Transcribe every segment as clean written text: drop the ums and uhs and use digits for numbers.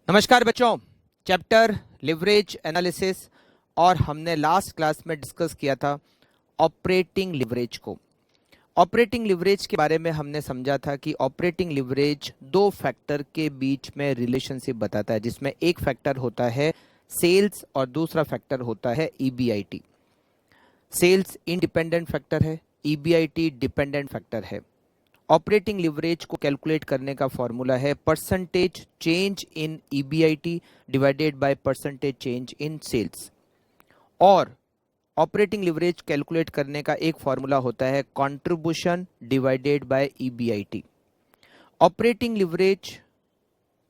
नमस्कार बच्चों। Chapter leverage analysis और हमने लास्ट क्लास में डिस्कस किया था ऑपरेटिंग लिवरेज को। ऑपरेटिंग लिवरेज के बारे में हमने समझा था कि ऑपरेटिंग लिवरेज दो फैक्टर के बीच में रिलेशनशिप बताता है, जिसमें एक फैक्टर होता है सेल्स और दूसरा फैक्टर होता है ईबीआईटी। सेल्स इंडिपेंडेंट फैक्टर है, ईबीआईटी डिपेंडेंट फैक्टर है। ऑपरेटिंग लिवरेज को कैलकुलेट करने का फॉर्मूला है percentage change in EBIT divided by percentage change in sales. और ऑपरेटिंग लिवरेज कैलकुलेट करने का एक फॉर्मूला होता है contribution divided by EBIT. Operating leverage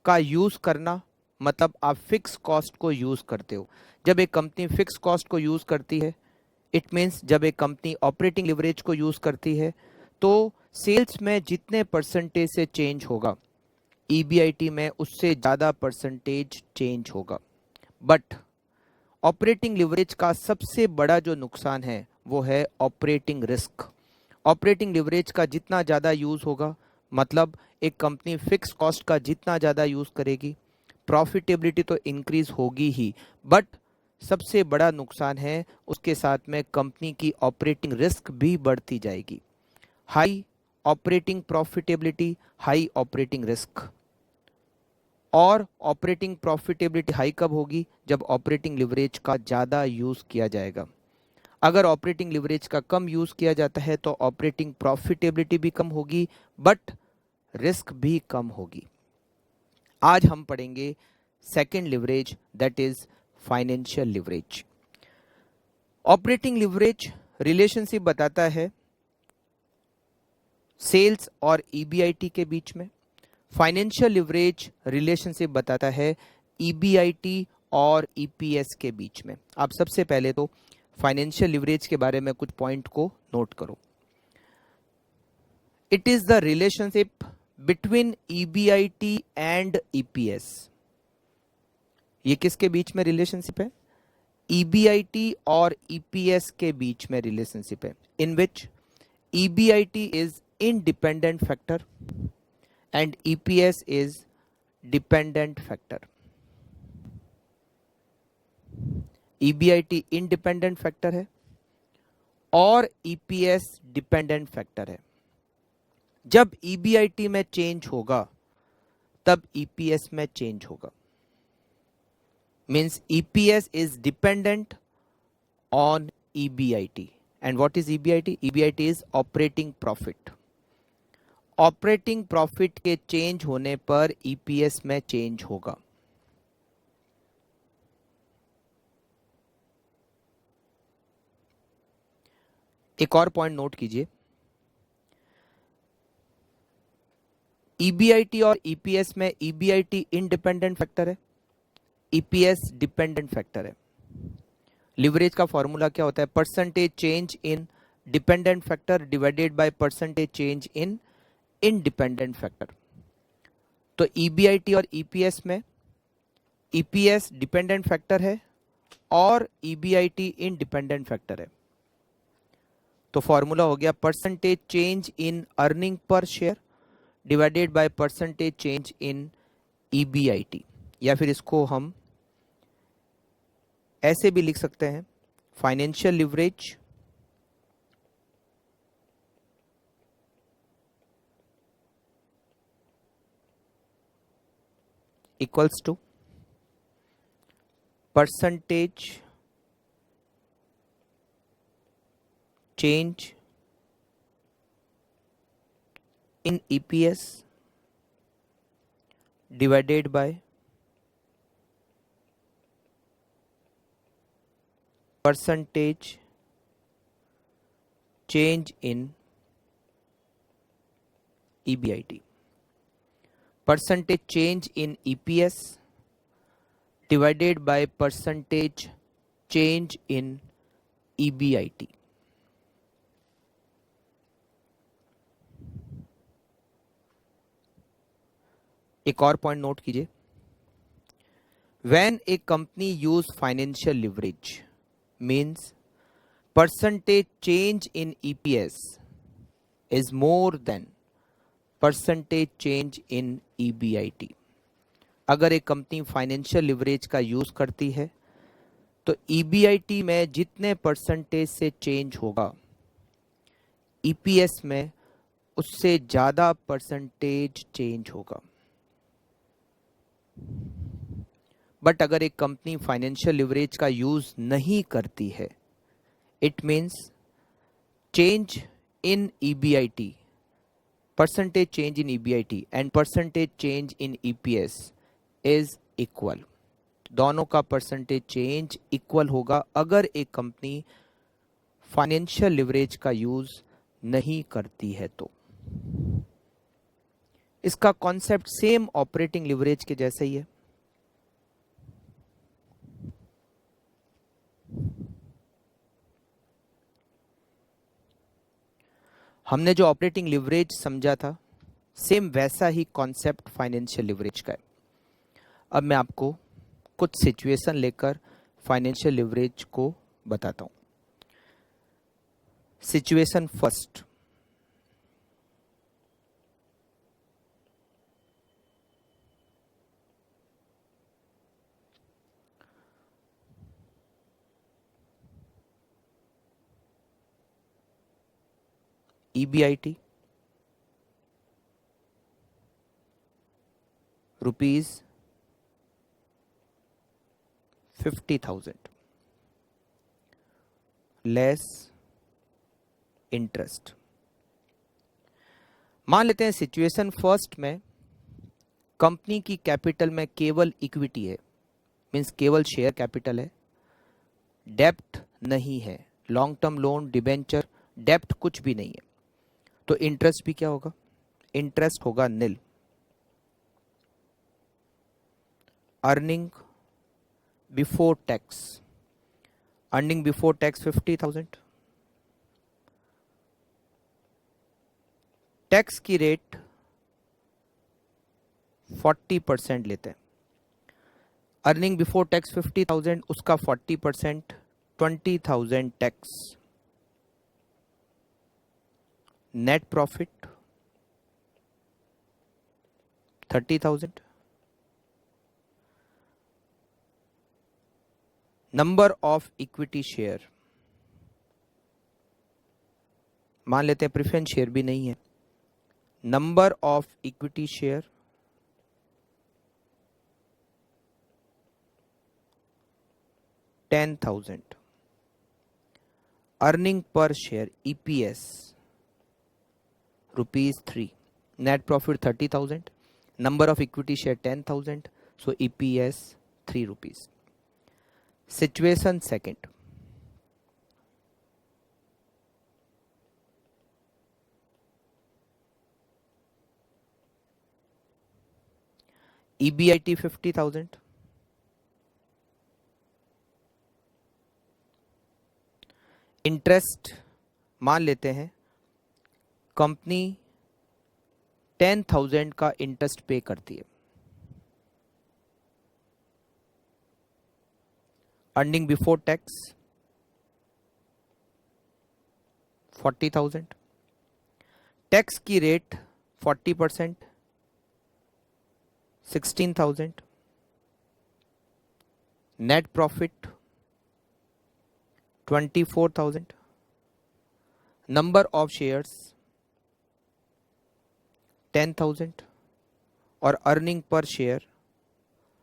का यूज करना मतलब आप फिक्स कॉस्ट को यूज करते हो। जब एक कंपनी फिक्स कॉस्ट को यूज करती है, इट मीन्स जब एक कंपनी ऑपरेटिंग लिवरेज को यूज करती है तो सेल्स में जितने परसेंटेज से चेंज होगा, ईबीआईटी में उससे ज़्यादा परसेंटेज चेंज होगा। बट ऑपरेटिंग लिवरेज का सबसे बड़ा जो नुकसान है वो है ऑपरेटिंग रिस्क। ऑपरेटिंग लिवरेज का जितना ज़्यादा यूज़ होगा, मतलब एक कंपनी फिक्स कॉस्ट का जितना ज़्यादा यूज़ करेगी, प्रॉफिटेबिलिटी तो इंक्रीज होगी ही, बट सबसे बड़ा नुकसान है उसके साथ में कंपनी की ऑपरेटिंग रिस्क भी बढ़ती जाएगी। High operating profitability, high operating risk. और ऑपरेटिंग प्रॉफिटेबिलिटी हाई कब होगी? जब ऑपरेटिंग लिवरेज का ज़्यादा यूज़ किया जाएगा। अगर ऑपरेटिंग लिवरेज का कम यूज़ किया जाता है तो ऑपरेटिंग प्रॉफिटेबिलिटी भी कम होगी, बट रिस्क भी कम होगी। आज हम पढ़ेंगे second leverage, that is financial leverage. Operating leverage relationship बताता है सेल्स और ईबीआईटी के बीच में। फाइनेंशियल लिवरेज रिलेशनशिप बताता है ईबीआईटी और ईपीएस के बीच में। आप सबसे पहले तो फाइनेंशियल लिवरेज के बारे में कुछ पॉइंट को नोट करो। It is the relationship between EBIT and EPS. ये किसके बीच में रिलेशनशिप है? ईबीआईटी और ईपीएस के बीच में रिलेशनशिप है, in which EBIT is independent factor and EPS is dependent factor. EBIT independent factor है और EPS dependent factor है। जब EBIT में चेंज होगा तब EPS में चेंज होगा। Means EPS is dependent on EBIT. And what is EBIT? EBIT is operating profit. Operating profit के चेंज होने पर ईपीएस में चेंज होगा। एक और पॉइंट नोट कीजिए, ईबीआईटी और ईपीएस में ईबीआईटी इंडिपेंडेंट फैक्टर है, ईपीएस डिपेंडेंट फैक्टर है। लिवरेज का फॉर्मूला क्या होता है? Percentage change in dependent factor divided by percentage change in independent factor. तो ईबीआईटी और ईपीएस में ईपीएस डिपेंडेंट फैक्टर है और ईबीआईटी इंडिपेंडेंट फैक्टर है। तो फॉर्मूला हो गया percentage change in earning per share divided by percentage change in EBIT. या फिर इसको हम ऐसे भी लिख सकते हैं, financial leverage equals to percentage change in EPS divided by percentage change in EBIT. Percentage change in EPS divided by percentage change in EBIT. एक और पॉइंट नोट कीजिए, when a company use financial leverage means percentage change in EPS is more than percentage change in EBIT. अगर एक company financial leverage का use करती है तो EBIT में जितने परसेंटेज से चेंज होगा ईपीएस में उससे ज्यादा परसेंटेज चेंज होगा। बट अगर एक कंपनी फाइनेंशियल लिवरेज का यूज नहीं करती है, it means change in EBIT, percentage change in EBIT and percentage change in EPS is equal। दोनों का परसेंटेज चेंज इक्वल होगा अगर एक कंपनी फाइनेंशियल लिवरेज का यूज नहीं करती है तो। इसका कॉन्सेप्ट सेम ऑपरेटिंग लिवरेज के जैसा ही है। हमने जो ऑपरेटिंग लिवरेज समझा था सेम वैसा ही कॉन्सेप्ट फाइनेंशियल लिवरेज का है। अब मैं आपको कुछ सिचुएशन लेकर फाइनेंशियल लिवरेज को बताता हूं। Situation first, EBIT rupees 50,000 less interest. मान लेते हैं सिचुएशन फर्स्ट में कंपनी की कैपिटल में केवल इक्विटी है, मींस केवल शेयर कैपिटल है, डेप्ट नहीं है, लॉन्ग टर्म लोन, डिबेंचर, डेप्ट कुछ भी नहीं है, तो इंटरेस्ट भी क्या होगा? इंटरेस्ट होगा nil. Earning before tax, earning before tax 50,000, tax की रेट 40% लेते हैं। अर्निंग बिफोर टैक्स 50,000, उसका 40% 20,000 tax. Net profit 30,000। Number of equity share, मान लेते हैं प्रेफरेंस शेयर भी नहीं है। Number of equity share 10,000। Earning per share EPS ₹3। Net profit 30,000, number of equity share 10,000, so EPS ₹3। Situation second, EBIT 50,000, interest मान लेते हैं कंपनी 10,000 का इंटरेस्ट पे करती है। अर्निंग बिफोर टैक्स 40,000, टैक्स की rate 40%, 16,000, net profit 24,000, number of shares 10,000 और earning per share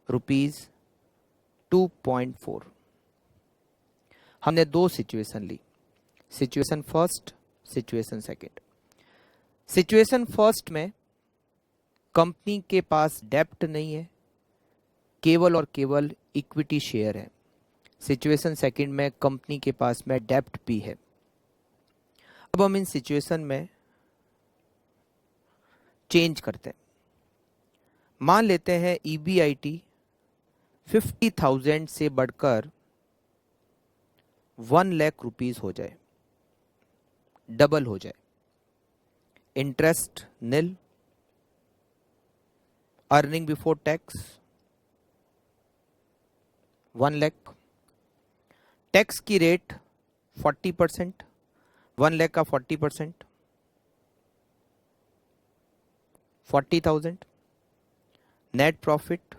₹2.4। हमने दो सिचुएशन ली, situation first, situation second. Situation first में कंपनी के पास डेप्ट नहीं है, केवल और केवल इक्विटी शेयर है। सिचुएशन सेकंड में कंपनी के पास में डेप्ट भी है। अब हम इन सिचुएशन में चेंज करते हैं। मान लेते हैं EBIT 50,000 से बढ़कर 1 लाख रुपीस हो जाए, डबल हो जाए। Interest nil, earning before tax 1 lakh, tax की रेट 40%, 1 लाख का 40%, 40,000, net profit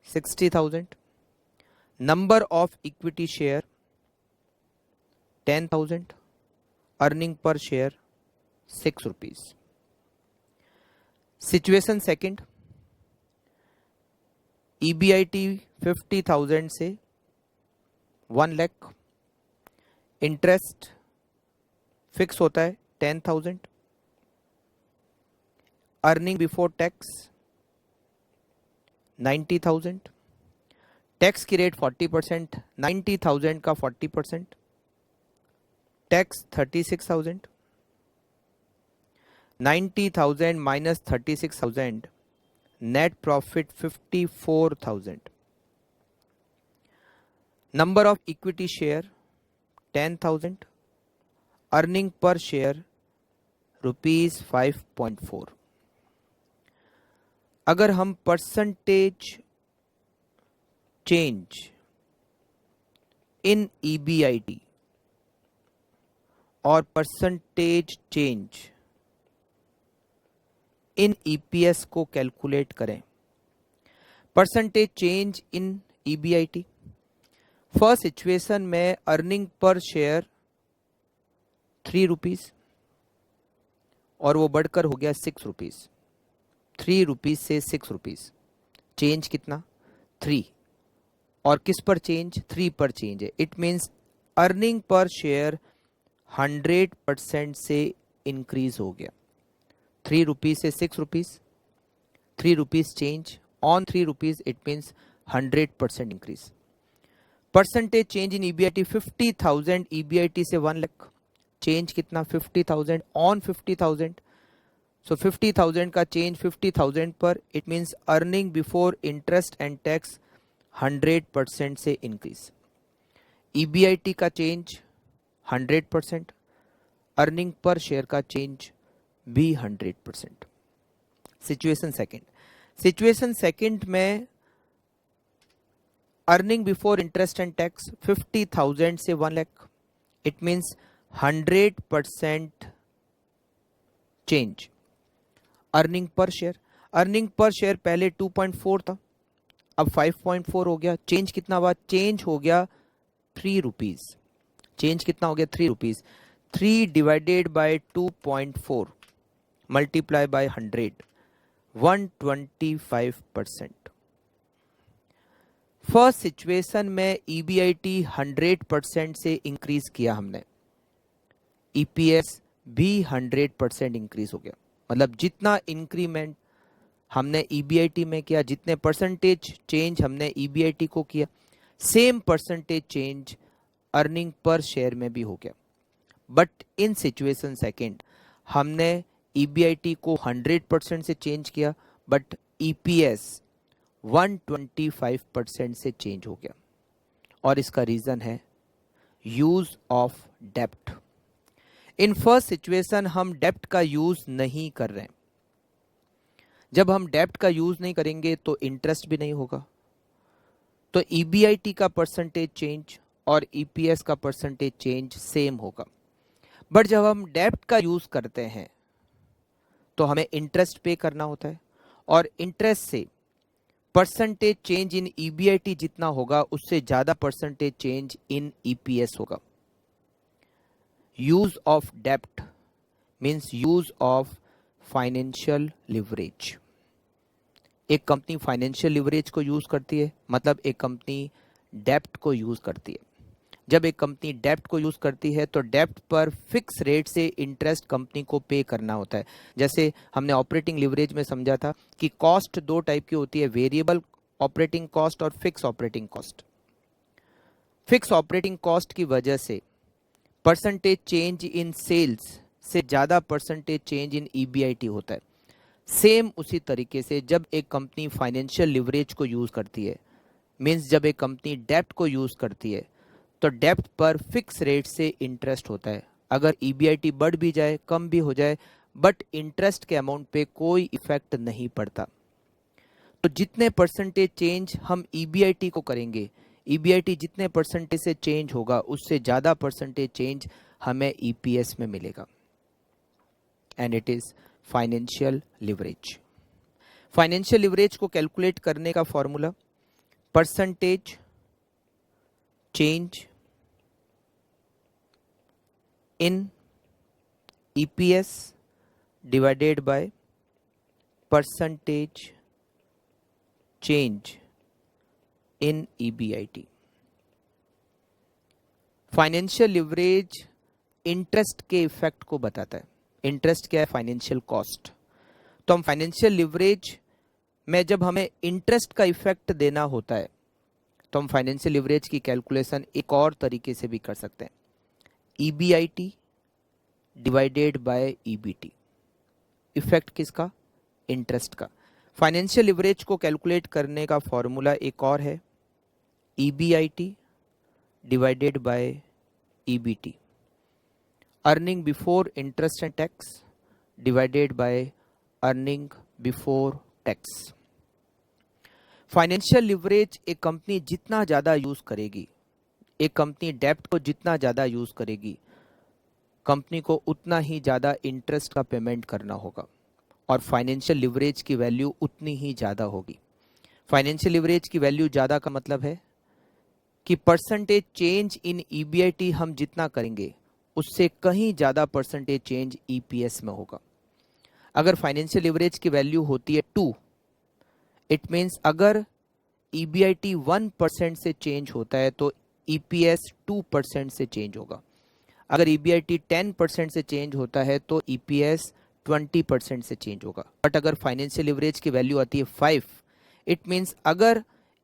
60,000. Number of equity share 10,000. Earning per share 6 rupees. Situation second, EBIT 50,000 से 1 लाख. इंटरेस्ट फिक्स होता है 10,000. Earning before tax 90,000. टैक्स की रेट 40%, 90,000 का 40%. Tax 36,000. 90,000 minus 36,000, net profit 54,000. Number of equity share 10,000. Earning per share ₹5.4. अगर हम percentage change इन EBIT और percentage change in EPS को calculate करें. परसेंटेज चेंज इन EBIT, फर्स्ट सिचुएशन में अर्निंग पर शेयर 3 रुपीज और वो बढ़कर हो गया 6 रुपीज. 3 रुपीज से 6 रुपीज, चेंज कितना? 3. और किस पर चेंज? 3 पर चेंज है. It means earning per share 100% से इंक्रीज हो गया. 3 रुपीज से 6 rupees, 3 rupees change on 3 rupees, it means 100% increase. Percentage change in EBIT 50,000 EBIT से 1 लाख. चेंज कितना? 50,000 ऑन 50,000. सो 50,000 का चेंज 50,000 पर, it means earning before interest and tax 100% से इंक्रीज. EBIT का चेंज 100%, अर्निंग पर शेयर का चेंज भी 100%. Situation second, situation second में earning before interest and tax 50,000 से 1 lakh, it means 100% change. Earning per share पहले 2.4 था, अब 5.4 हो गया. चेंज कितना हुआ? चेंज हो गया 3 रुपीज. चेंज कितना हो गया? 3 rupees. 3 divided by 2.4 multiply by 100, 125%. First situation में EBIT 100% से इंक्रीज किया हमने, EPS भी 100% इंक्रीज हो गया. मतलब जितना इंक्रीमेंट हमने EBIT में किया, जितने परसेंटेज चेंज हमने EBIT को किया, same percentage change earning per share में भी हो गया. बट इन सिचुएशन सेकंड हमने EBIT को 100% से चेंज किया, बट EPS 125% से चेंज हो गया. और इसका रीजन है यूज ऑफ डेप्ट. इन फर्स्ट सिचुएशन हम डेप्ट का यूज नहीं कर रहे हैं. जब हम डेप्ट का यूज नहीं करेंगे तो इंटरेस्ट भी नहीं होगा, तो EBIT का परसेंटेज चेंज और EPS का परसेंटेज चेंज सेम होगा. बट जब हम डेप्ट का यूज करते हैं तो हमें इंटरेस्ट पे करना होता है, और इंटरेस्ट से परसेंटेज चेंज इन EBIT जितना होगा उससे ज्यादा परसेंटेज चेंज इन EPS होगा. यूज ऑफ डेप्ट means use of financial leverage. एक कंपनी फाइनेंशियल लिवरेज को यूज करती है, मतलब एक कंपनी डेप्ट को यूज करती है. जब एक कंपनी डेप्ट को यूज करती है तो डेप्ट पर फिक्स रेट से इंटरेस्ट कंपनी को पे करना होता है. जैसे हमने ऑपरेटिंग लिवरेज में समझा था कि कॉस्ट 2 टाइप की होती है, वेरिएबल ऑपरेटिंग कॉस्ट और fix operating cost. Fix operating cost की वजह से परसेंटेज चेंज इन सेल्स से ज्यादा परसेंटेज चेंज इन EBIT होता है. सेम उसी तरीके से जब एक कंपनी फाइनेंशियल लिवरेज को यूज करती है, मीन्स जब एक कंपनी डेप्ट को यूज करती है, तो डेप्ट पर फिक्स रेट से इंटरेस्ट होता है. अगर EBIT बढ़ भी जाए, कम भी हो जाए, बट इंटरेस्ट के अमाउंट पे कोई इफेक्ट नहीं पड़ता. तो जितने परसेंटेज चेंज हम EBIT को करेंगे, EBIT जितने परसेंटेज से चेंज होगा उससे ज्यादा परसेंटेज चेंज हमें EPS में मिलेगा. And it is financial leverage. Financial leverage को कैलकुलेट करने का formula percentage change in EPS divided by percentage change in EBIT। Financial leverage interest के इफेक्ट को बताता है। इंटरेस्ट क्या है? Financial cost. तो हम फाइनेंशियल लिवरेज में जब हमें इंटरेस्ट का इफेक्ट देना होता है तो हम फाइनेंशियल लिवरेज की कैलकुलेशन एक और तरीके से भी कर सकते हैं, EBIT divided by EBT। Effect किसका? इंटरेस्ट का। फाइनेंशियल लिवरेज को कैलकुलेट करने का फॉर्मूला एक और है, EBIT divided by EBT, earning before interest and tax divided by earning before tax. Financial leverage एक कंपनी जितना ज़्यादा यूज़ करेगी, एक कंपनी डेब्ट को जितना ज़्यादा यूज़ करेगी, कंपनी को उतना ही ज़्यादा इंटरेस्ट का पेमेंट करना होगा और फाइनेंशियल लिवरेज की वैल्यू उतनी ही ज़्यादा होगी। फाइनेंशियल लिवरेज की वैल्यू ज़्यादा का मतलब है कि परसेंटेज चेंज इन EBIT हम जितना करेंगे उससे कहीं ज़्यादा परसेंटेज चेंज EPS में होगा। अगर फाइनेंशियल लिवरेज की वैल्यू होती है 2, इट मीन्स अगर EBIT 1% से चेंज होता है तो EPS 2% से चेंज होगा। अगर EBIT 10% से चेंज होता है तो EPS 20% से चेंज होगा। बट अगर फाइनेंशियल लिवरेज की वैल्यू आती है 5, इट मीन्स अगर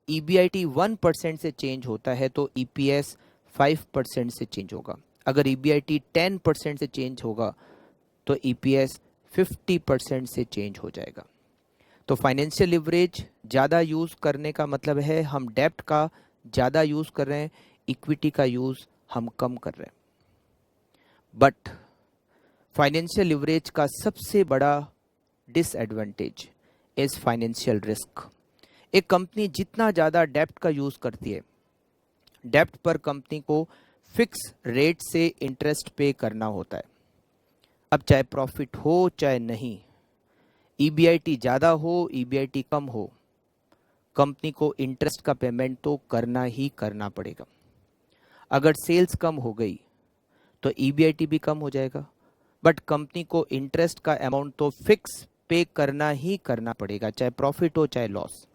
EBIT 1% से चेंज होता है तो EPS 5% से चेंज होगा। अगर EBIT 10% से चेंज होगा तो EPS 50% से चेंज हो जाएगा। तो फाइनेंशियल लिवरेज ज़्यादा यूज़ करने का मतलब है हम डेब्ट का ज़्यादा यूज़ कर रहे हैं, इक्विटी का यूज़ हम कम कर रहे हैं। बट फाइनेंशियल लिवरेज का सबसे बड़ा डिसएडवांटेज इज फाइनेंशियल रिस्क। एक कंपनी जितना ज़्यादा डेब्ट का यूज़ करती है, डेब्ट पर कंपनी को फिक्स रेट से इंटरेस्ट पे करना होता है। अब चाहे प्रॉफिट हो चाहे नहीं, EBIT ज़्यादा हो EBIT कम हो, कंपनी को इंटरेस्ट का पेमेंट तो करना ही करना पड़ेगा। अगर सेल्स कम हो गई तो EBIT भी कम हो जाएगा, बट कंपनी को इंटरेस्ट का अमाउंट तो फिक्स पे करना ही करना पड़ेगा, चाहे प्रॉफिट हो चाहे loss.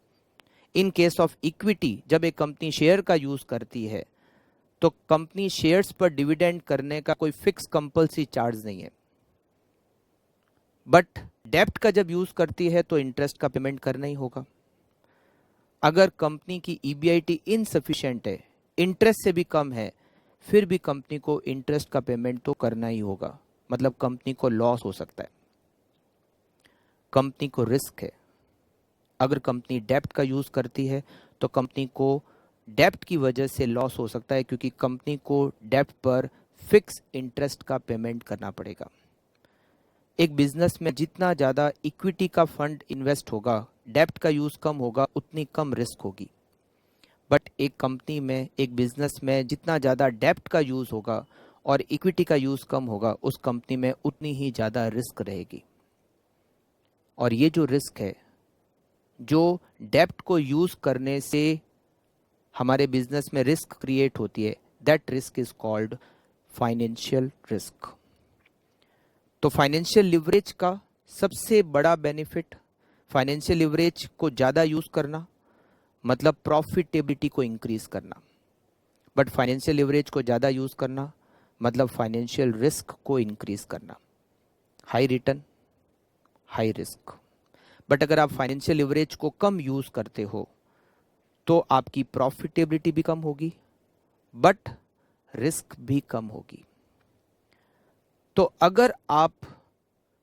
In case of equity, जब एक कंपनी शेयर का यूज़ करती है तो कंपनी शेयर्स पर डिविडेंड करने का कोई फिक्स कंपल्सरी चार्ज नहीं है। बट डेब्ट का जब यूज़ करती है तो इंटरेस्ट का पेमेंट करना ही होगा। अगर कंपनी की EBIT इनसफिशिएंट है, इंटरेस्ट से भी कम है, फिर भी कंपनी को इंटरेस्ट का पेमेंट तो करना ही होगा, मतलब कंपनी को लॉस हो सकता है, कंपनी को रिस्क है। अगर कंपनी डेब्ट का यूज़ करती है तो कंपनी को डेब्ट की वजह से लॉस हो सकता है, क्योंकि कंपनी को डेब्ट पर फिक्स इंटरेस्ट का पेमेंट करना पड़ेगा। एक बिजनेस में जितना ज़्यादा इक्विटी का फंड इन्वेस्ट होगा, डेब्ट का यूज़ कम होगा, उतनी कम रिस्क होगी। बट एक कंपनी में, एक बिजनेस में जितना ज़्यादा डेब्ट का यूज़ होगा और इक्विटी का यूज़ कम होगा, उस कंपनी में उतनी ही ज़्यादा रिस्क रहेगी। और ये जो रिस्क है, जो डेब्ट को यूज़ करने से हमारे बिजनेस में रिस्क क्रिएट होती है, that risk is called financial risk. तो फाइनेंशियल लिवरेज का सबसे बड़ा बेनिफिट, फाइनेंशियल लिवरेज को ज़्यादा यूज़ करना मतलब प्रॉफिटेबिलिटी को इंक्रीज करना, बट फाइनेंशियल लिवरेज को ज़्यादा यूज़ करना मतलब फाइनेंशियल रिस्क को इंक्रीज करना। High return high risk. But अगर आप फाइनेंशियल लिवरेज को कम यूज़ करते हो तो आपकी प्रॉफिटेबिलिटी भी कम होगी, बट रिस्क भी कम होगी। तो अगर आप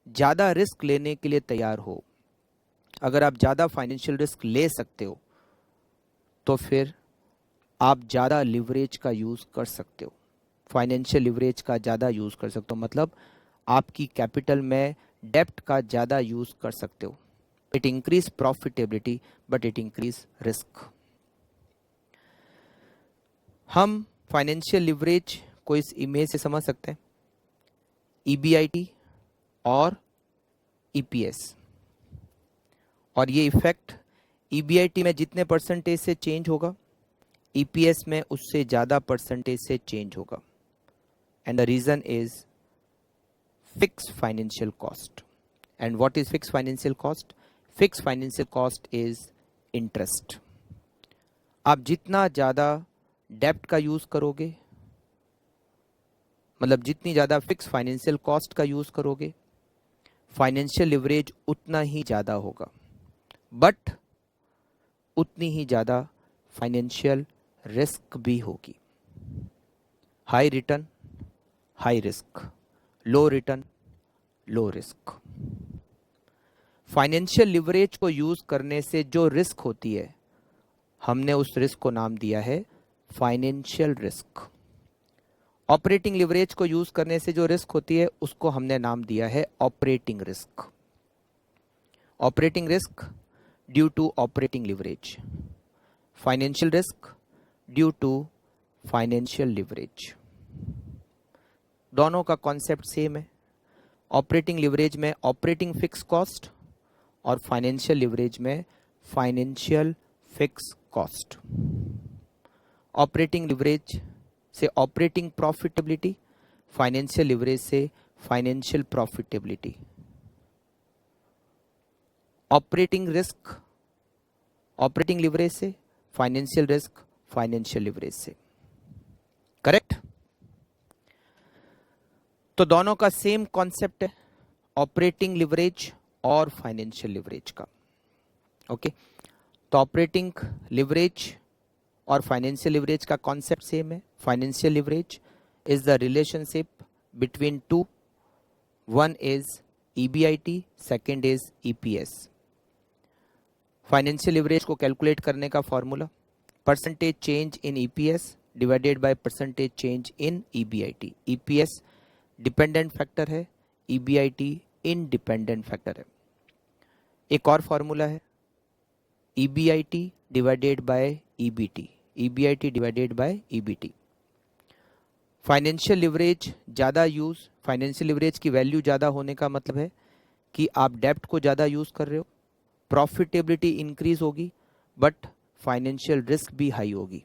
ज़्यादा रिस्क लेने के लिए तैयार हो, अगर आप ज़्यादा फाइनेंशियल रिस्क ले सकते हो, तो फिर आप ज़्यादा लिवरेज का यूज़ कर सकते हो, फाइनेंशियल लिवरेज का ज़्यादा यूज़ कर सकते हो, मतलब आपकी कैपिटल में डेब्ट का ज़्यादा यूज़ कर सकते हो। It increase profitability but it increase risk. हम फाइनेंशियल लिवरेज को इस इमेज से समझ सकते हैं, EBIT और EPS, और ये इफेक्ट EBIT में जितने परसेंटेज से चेंज होगा, EPS में उससे ज़्यादा परसेंटेज से चेंज होगा। And the reason is fix financial cost. And what is fix financial cost? Fix financial cost is interest. आप जितना ज़्यादा डेब्ट का यूज़ करोगे, मतलब जितनी ज़्यादा फिक्स फाइनेंशियल कॉस्ट का यूज़ करोगे, फाइनेंशियल लिवरेज उतना ही ज़्यादा होगा, बट उतनी ही ज़्यादा फाइनेंशियल रिस्क भी होगी। High return, high risk, low return, low risk. Financial leverage को यूज़ करने से जो रिस्क होती है, हमने उस रिस्क को नाम दिया है फाइनेंशियल रिस्क। ऑपरेटिंग लिवरेज को यूज करने से जो रिस्क होती है उसको हमने नाम दिया है operating risk. Operating risk due to operating leverage, financial risk due to financial leverage. दोनों का कॉन्सेप्ट सेम है। ऑपरेटिंग लिवरेज में ऑपरेटिंग फिक्स कॉस्ट और फाइनेंशियल लिवरेज में financial fix cost. Operating leverage से ऑपरेटिंग प्रॉफिटेबिलिटी, फाइनेंशियल लिवरेज से financial profitability. Operating risk operating leverage से, financial risk financial leverage से। करेक्ट? तो दोनों का सेम कॉन्सेप्ट है, ऑपरेटिंग लिवरेज और फाइनेंशियल लिवरेज का। ओके, तो ऑपरेटिंग लिवरेज और फाइनेंशियल लिवरेज का कॉन्सेप्ट सेम है। Financial leverage is the relationship between two, one is EBIT, second is EPS। Financial leverage को कैलकुलेट करने का formula percentage change in EPS divided by percentage change in EBIT। EPS dependent factor है, EBIT independent factor है। एक और formula है EBIT divided by EBT, EBIT divided by EBT। Financial leverage ज़्यादा use, financial leverage की value ज़्यादा होने का मतलब है कि आप डेब्ट को ज़्यादा यूज़ कर रहे हो, प्रॉफिटेबिलिटी इंक्रीज होगी, बट फाइनेंशियल रिस्क भी हाई होगी।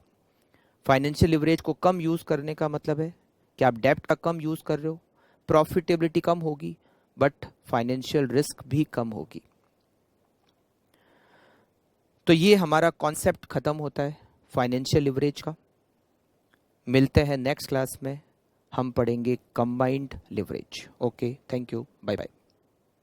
फाइनेंशियल लिवरेज को कम यूज़ करने का मतलब है कि आप डेब्ट का कम यूज़ कर रहे हो, प्रॉफिटेबिलिटी कम होगी, बट फाइनेंशियल रिस्क भी कम होगी। तो ये हमारा कॉन्सेप्ट खत्म होता है फाइनेंशियल लिवरेज का। मिलते हैं नेक्स्ट क्लास में, हम पढ़ेंगे combined leverage. Okay, thank you, bye bye.